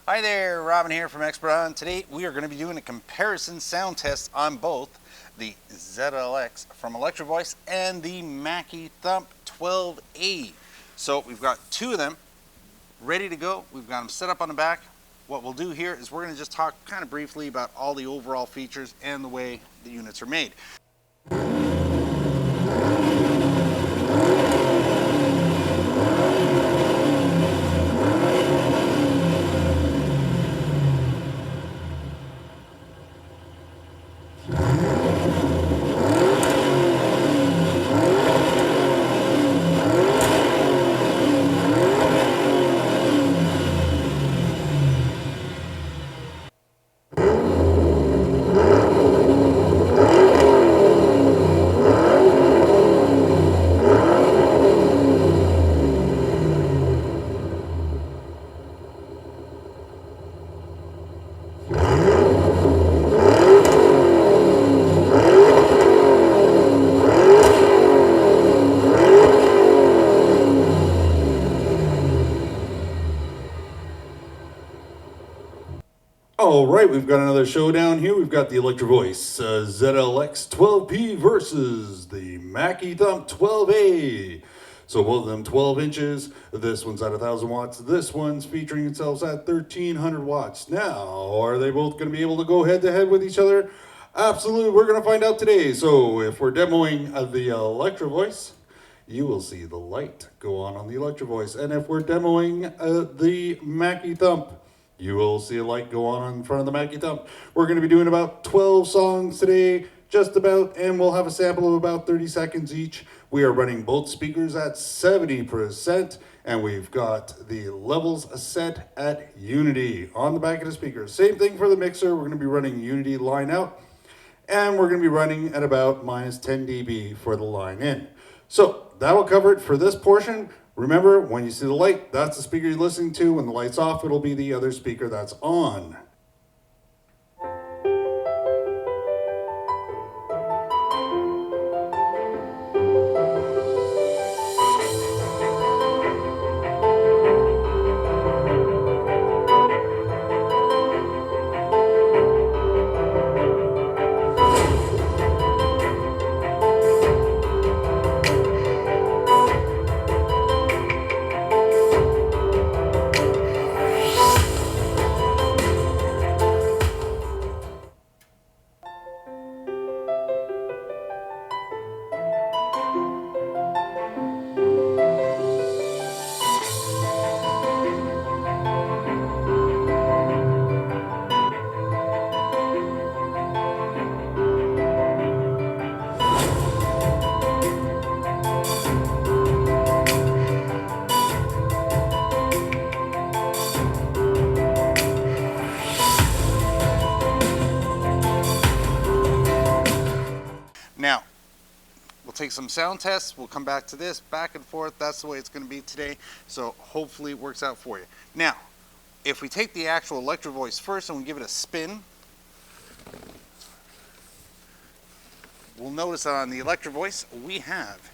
Hi there, Robin here from Expert On. Today we are going to be doing a comparison sound test on both the ZLX from Electro-Voice and the Mackie THUMP12A. So we've got two of them ready to go. We've got them set up on the back. What we'll do here is we're going to just talk kind of briefly about all the overall features and the way the units are made. All right, we've got another showdown here. We've got the Electro-Voice ZLX12P versus the Mackie THUMP12A. So both of them 12 inches. This one's at 1,000 watts. This one's featuring itself at 1,300 watts. Now, are they both going to be able to go head-to-head with each other? Absolutely, we're going to find out today. So if we're demoing the Electro-Voice, you will see the light go on the Electro-Voice. And if we're demoing the Mackie Thump, you will see a light go on in front of the Mackie Thump. We're going to be doing about 12 songs today, just about, and we'll have a sample of about 30 seconds each. We are running both speakers at 70%, and we've got the levels set at unity on the back of the speaker. Same thing for the mixer. We're going to be running unity line out, and we're going to be running at about minus 10 dB for the line in. So that'll cover it for this portion. Remember, when you see the light, that's the speaker you're listening to. When the light's off, it'll be the other speaker that's on. Now, we'll take some sound tests. We'll come back to this, back and forth. That's the way it's going to be today. So hopefully it works out for you. Now, if we take the actual Electro-Voice first and we give it a spin, we'll notice that on the Electro-Voice, we have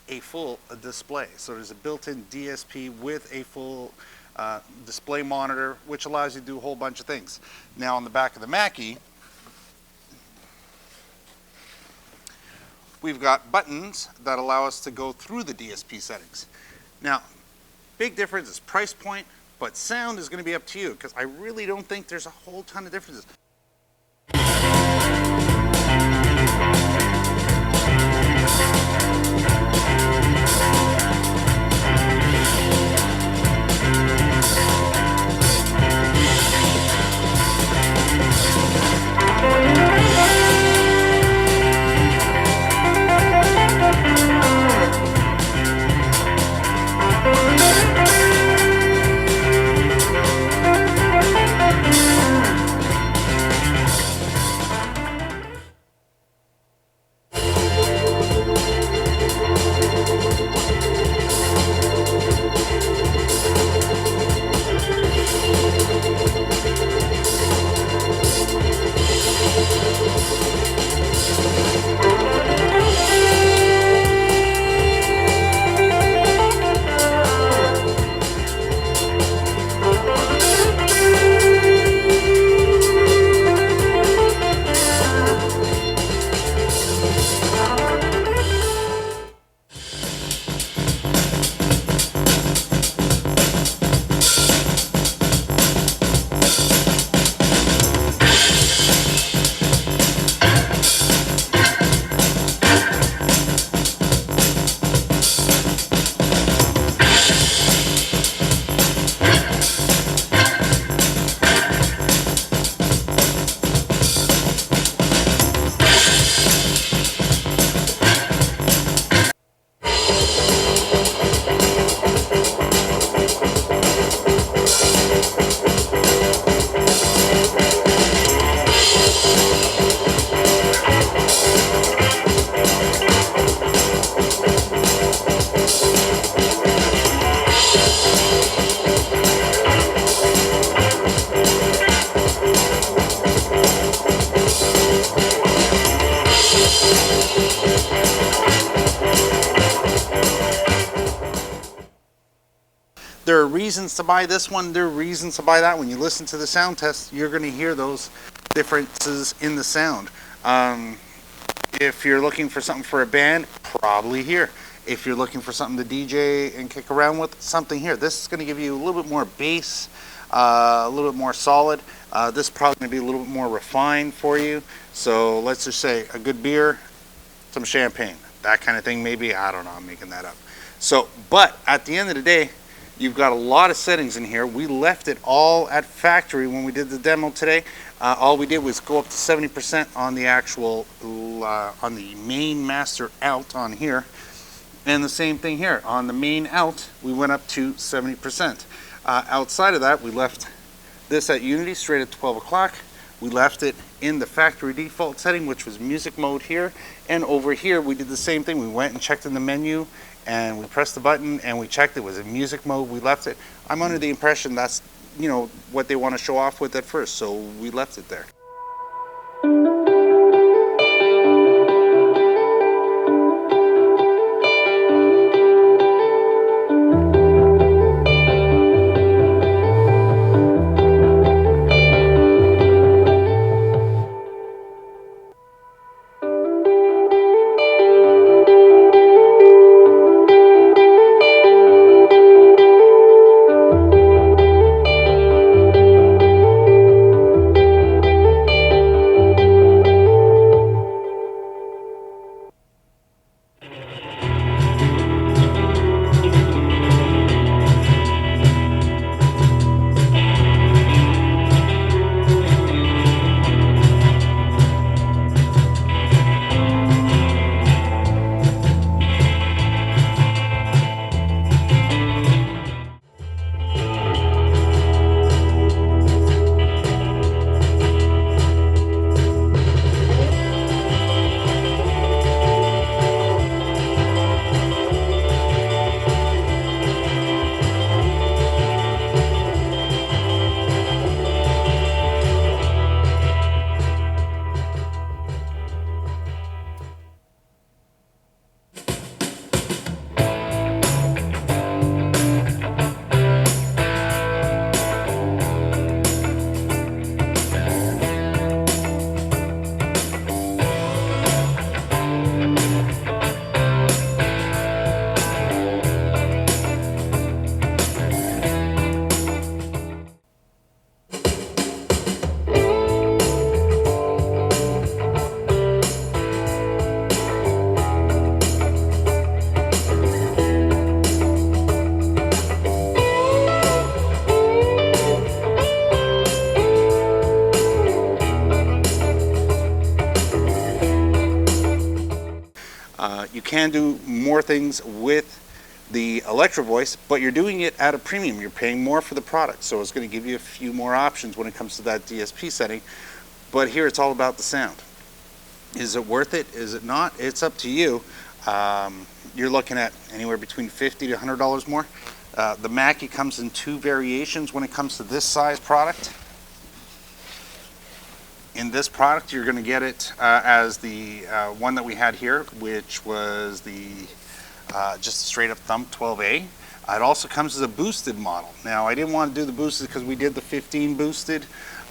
a full display. So there's a built-in DSP with a full display monitor, which allows you to do a whole bunch of things. Now on the back of the Mackie, we've got buttons that allow us to go through the DSP settings. Now, big difference is price point, but sound is going to be up to you because I really don't think there's a whole ton of differences. reasons to buy this one, there are reasons to buy that. When you listen to the sound test, you're going to hear those differences in the sound. If you're looking for something for a band, probably here. If you're looking for something to DJ and kick around with, something here. This is going to give you a little bit more bass, a little bit more solid. This is probably going to be a little bit more refined for you. So let's just say a good beer, some champagne, that kind of thing maybe. I don't know, I'm making that up. So, but at the end of the day, you've got a lot of settings in here. We left it all at factory when we did the demo today. All we did was go up to 70% on the actual, on the main master out on here. And the same thing here. On the main out, we went up to 70%. Outside of that, we left this at Unity straight at 12 o'clock. We left it in the factory default setting, which was music mode here. And over here, we did the same thing. We went and checked in the menu, and we pressed the button, and we checked it was in music mode. We left it. I'm under the impression that's, you know, what they want to show off with at first, so we left it there. You can do more things with the Electro-Voice, but you're doing it at a premium. You're paying more for the product, so it's going to give you a few more options when it comes to that DSP setting. But here it's all about the sound. Is it worth it? Is it not? It's up to you. You're looking at anywhere between $50 to $100 more. The Mackie comes in two variations when it comes to this size product. In this product, you're going to get it as the one that we had here, which was the just a straight up THUMP12A. It also comes as a boosted model. Now, I didn't want to do the boosted because we did the 15 boosted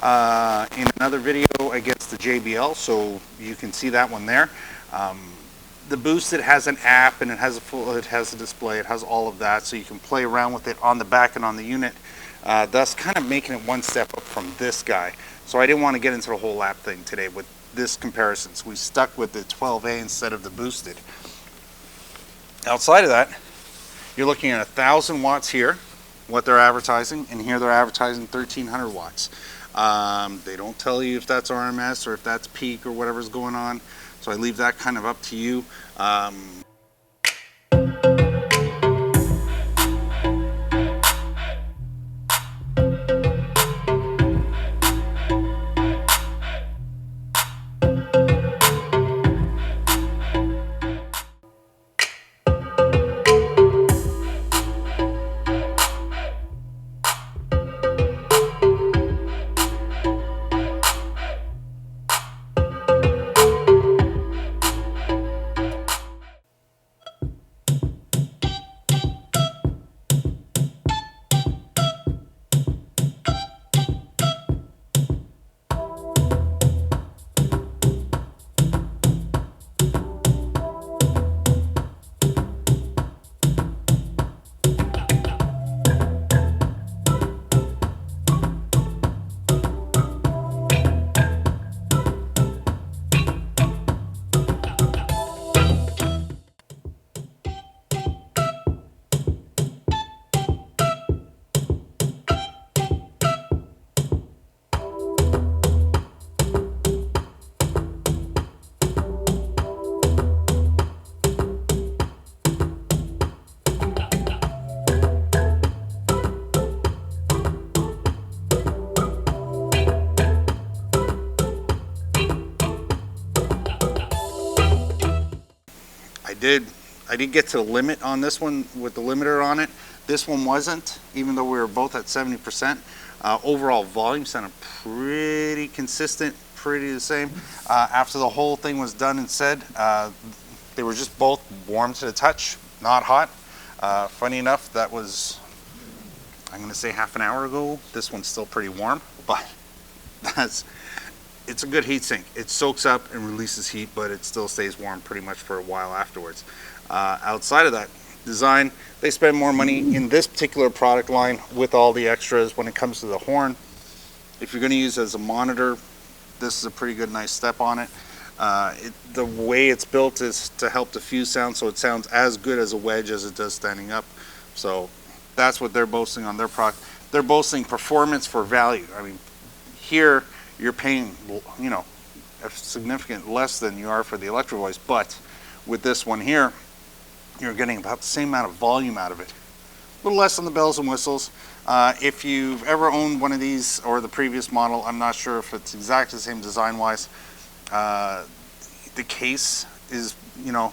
in another video against the JBL, so you can see that one there. The boosted has an app, and it has a display. It has all of that, so you can play around with it on the back and on the unit, thus kind of making it one step up from this guy. So I didn't want to get into the whole app thing today with this comparison, so we stuck with the 12A instead of the boosted. Outside of that, you're looking at 1,000 watts here, what they're advertising, and here they're advertising 1,300 watts. They don't tell you if that's RMS or if that's peak or whatever's going on, so I leave that kind of up to you. did get to the limit on this one with the limiter on it. This one wasn't, even though we were both at 70%. Overall volume sounded pretty consistent, pretty the same. After the whole thing was done and said, they were just both warm to the touch, not hot. Funny enough, that was, I'm going to say half an hour ago. This one's still pretty warm, but it's a good heat sink. It soaks up and releases heat, but it still stays warm pretty much for a while afterwards. Outside of that design, they spend more money in this particular product line with all the extras when it comes to the horn. If you're going to use it as a monitor, this is a pretty good, nice step on it. The way it's built is to help diffuse sound, so it sounds as good as a wedge as it does standing up. So that's what they're boasting on their product. They're boasting performance for value. I mean, here you're paying, you know, a significant less than you are for the Electro-Voice, but with this one here, you're getting about the same amount of volume out of it. A little less on the bells and whistles. If you've ever owned one of these or the previous model, I'm not sure if it's exactly the same design-wise. The case is, you know,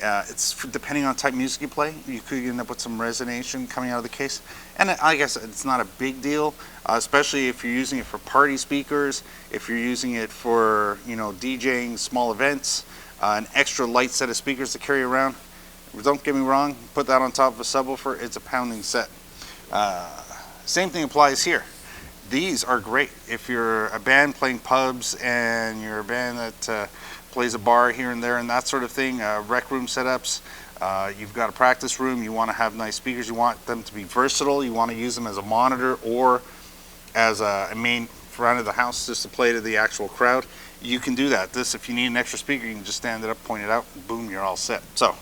it's depending on the type of music you play, you could end up with some resonation coming out of the case. And I guess it's not a big deal, especially if you're using it for party speakers, if you're using it for, you know, DJing small events, an extra light set of speakers to carry around. Don't get me wrong, put that on top of a subwoofer, it's a pounding set. Same thing applies here. These are great if you're a band playing pubs and you're a band that plays a bar here and there and that sort of thing, rec room setups. You've got a practice room, you want to have nice speakers, you want them to be versatile, you want to use them as a monitor or as a main front of the house just to play to the actual crowd. You can do that. This, if you need an extra speaker, you can just stand it up, point it out, and boom, you're all set. So.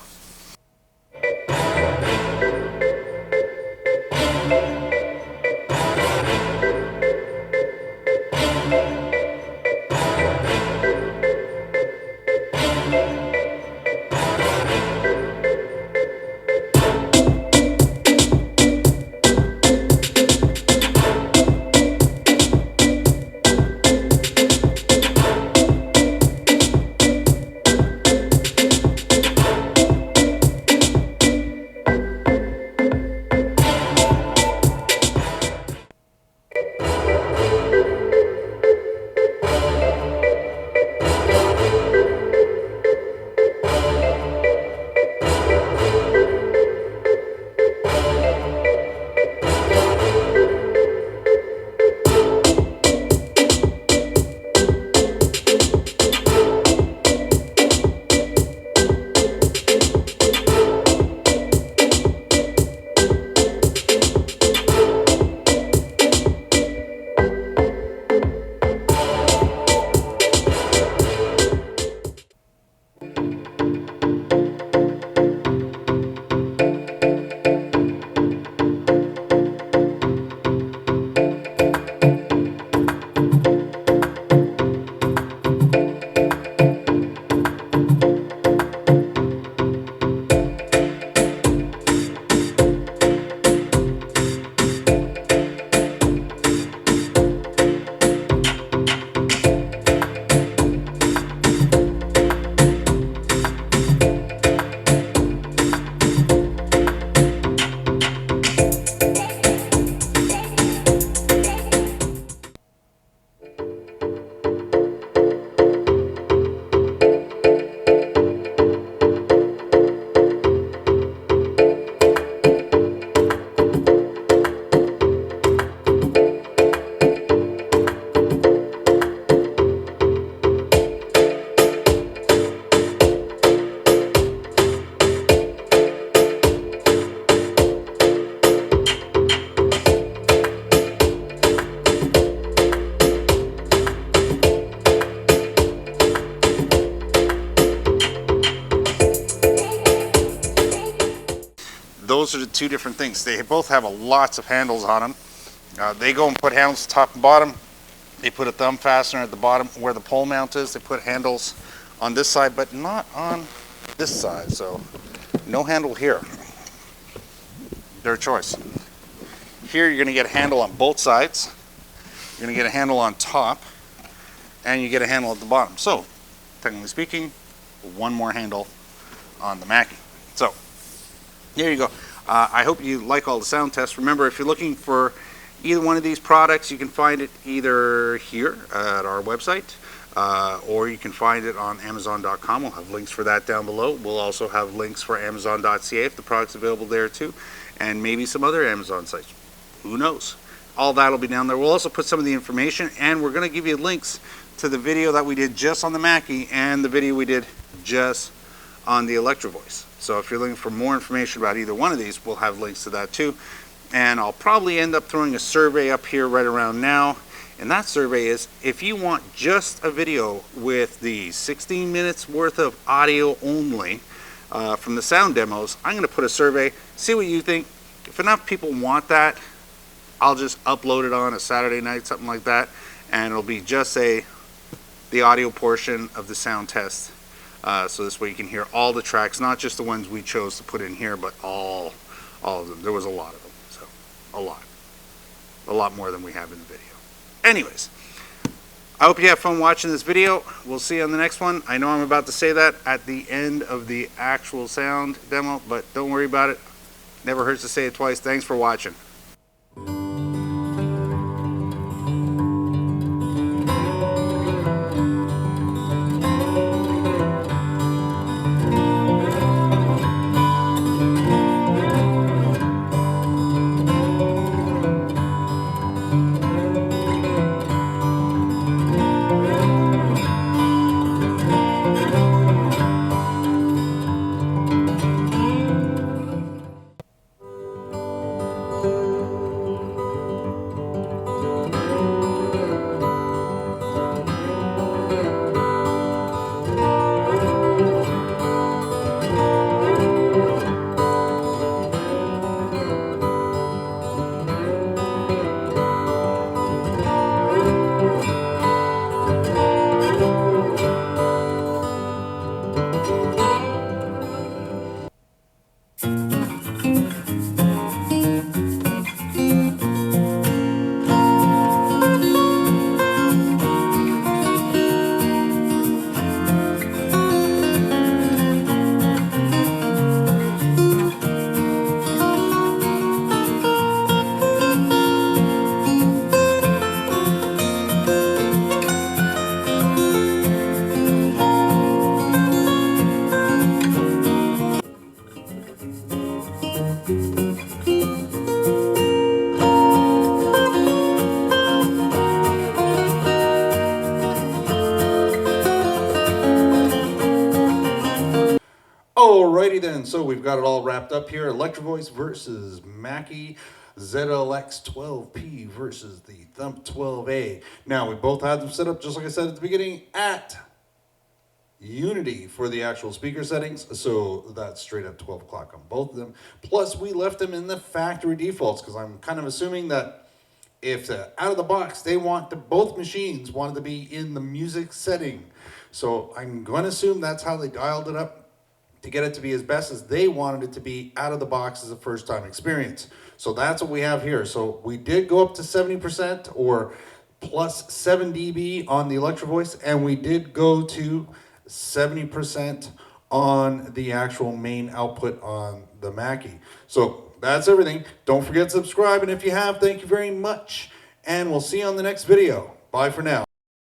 Those are the two different things. They both have lots of handles on them. They go and put handles top and bottom. They put a thumb fastener at the bottom where the pole mount is. They put handles on this side, but not on this side. So no handle here. Their choice. Here you're going to get a handle on both sides. You're going to get a handle on top, and you get a handle at the bottom. So technically speaking, one more handle on the Mackie. So there you go. I hope you like all the sound tests. Remember, if you're looking for either one of these products, you can find it either here at our website, or you can find it on Amazon.com. We'll have links for that down below. We'll also have links for Amazon.ca if the product's available there too, and maybe some other Amazon sites. Who knows? All that'll be down there. We'll also put some of the information, and we're going to give you links to the video that we did just on the Mackie and the video we did just on the Electro-Voice. So if you're looking for more information about either one of these, we'll have links to that too. And I'll probably end up throwing a survey up here right around now. And that survey is, if you want just a video with the 16 minutes worth of audio only from the sound demos, I'm going to put a survey, see what you think. If enough people want that, I'll just upload it on a Saturday night, something like that, and it'll be just the audio portion of the sound test. So this way you can hear all the tracks, not just the ones we chose to put in here, but all of them. There was a lot of them, so a lot more than we have in the video. Anyways, I hope you have fun watching this video. We'll see you on the next one. I know I'm about to say that at the end of the actual sound demo, but don't worry about it. Never hurts to say it twice. Thanks for watching. Alrighty then, so we've got it all wrapped up here. Electro-Voice versus Mackie, ZLX12P versus the THUMP12A. Now, we both had them set up, just like I said at the beginning, at Unity for the actual speaker settings, so that's straight up 12 o'clock on both of them. Plus, we left them in the factory defaults, because I'm kind of assuming that if out of the box, they want both machines wanted to be in the music setting. So I'm going to assume that's how they dialed it up, to get it to be as best as they wanted it to be out of the box as a first time experience. So that's what we have here. So we did go up to 70% or plus 7 dB on the Electro-Voice, and we did go to 70% on the actual main output on the Mackie. So that's everything. Don't forget to subscribe, and if you have, thank you very much. And we'll see you on the next video. Bye for now.